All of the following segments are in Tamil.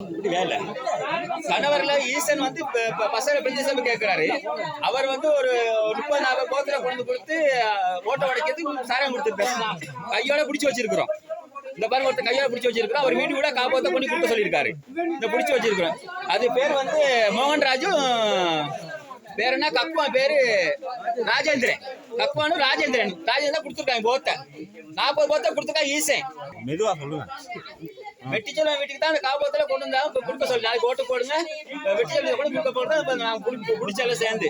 இப்படி வேலை கணவர்ல ஈசன் வந்து பசங்க பிரிஞ்சு கேட்கிறாரு. அவர் வந்து ஒரு 30-40 போத்துல கொண்டு கொடுத்து ஓட்ட உடைக்கிறதுக்கு சாரம் கொடுத்துருக்காரு. கையோட பிடிச்சி வச்சிருக்கிறோம். இந்த பாருங்க ஒருத்தர் கையோட பிடிச்சி வச்சிருக்கிறோம். அவர் வீட்டு கூட காப்பாத்த பண்ணி கொடுக்க சொல்லியிருக்காரு. இந்த பிடிச்சி வச்சிருக்கிறோம். அது பேர் வந்து மோகன்ராஜும் பேர் என்ன கக்குவான் பேரு ராஜேந்திரன். கக்குவானும் ராஜேந்திரன் கொடுத்துருக்காங்க போத்த 40 போத்த கொடுத்துருக்காங்க ஈசன். மெதுவா சொல்லுங்க. வெட்டிச்சலம் வீட்டுக்கு தான் அந்த காப்பத்துல கொண்டு வந்தா கொடுக்க சொல்லி நாளைக்கு ஓட்டு போடுங்க. வெட்டிச்சலம் கூட கொடுக்க போடுறது நான் குடிச்சாலும் சேர்ந்து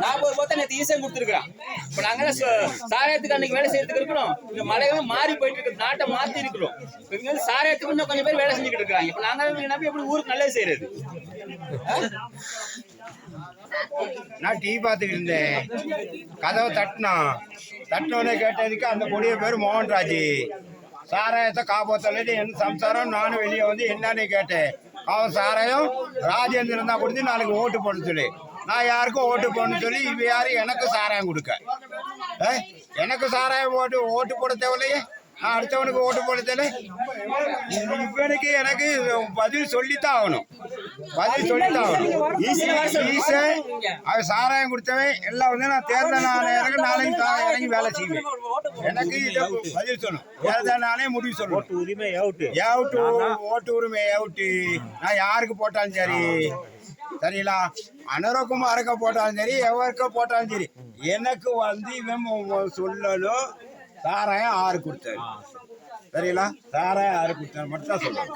40 போத்த நேற்று ஈசன் கொடுத்துருக்கான். இப்ப நாங்க சாராயத்துக்கு அன்னைக்கு வேலை செய்யறதுக்கு இருக்கிறோம். இந்த மலைகளும் மாறி போயிட்டு இருக்கு. நாட்டை மாத்தி இருக்கிறோம். இங்க சாராயத்துக்கு இன்னும் கொஞ்சம் பேர் வேலை செஞ்சுக்கிட்டு இருக்காங்க. இப்ப நாங்க நம்பி எப்படி ஊருக்கு நல்லது செய்யறது? நான் டீ பார்த்துக்கிட்டு இருந்தேன். கதவை தட்டினோடனே கேட்டதுக்கு அந்த கொடிய பேர் மோகன்ராஜ். சாராயத்தை காப்பாத்தல என் சம்சாரம் நானும் வெளியே வந்து என்னன்னு கேட்டேன். அவன் சாராயம் ராஜேந்திரன் தான் கொடுத்து நாளைக்கு ஓட்டு போட சொல்லி நான் யாருக்கும் ஓட்டு போடணும்னு சொல்லி இவ யாரும் எனக்கு சாராயம் கொடுக்க எனக்கு சாராயம் ஓட்டு போட தேவையில்லையே. நான் அடுத்தவனுக்கு ஓட்டு போட தேவை. இவனுக்கு எனக்கு பதில் சொல்லித்தான் ஆகணும். ஈசன் அவன் சாராயம் கொடுத்தவன் எல்லாம் வந்து நான் தேர்தல் நாளைக்கு இறங்கி வேலை செய்வேன். எனக்கு இதை பதில் சொல்லணும். தேர்தல் நாளே முடிவு சொல்லணும். ஓட்டு உரிமை அவுட்டு. நான் யாருக்கு போட்டாலும் சரி சரிங்களா, அனுரகுமாருக்கு போட்டாலும் சரி எவருக்கு போட்டாலும் சரி எனக்கு வந்து இவன் சொல்லணும். சாராயம் 6 கொடுத்தாரு சரிங்களா, சாராயம் 6 கொடுத்தாரு மட்டும் தான் சொல்லணும்.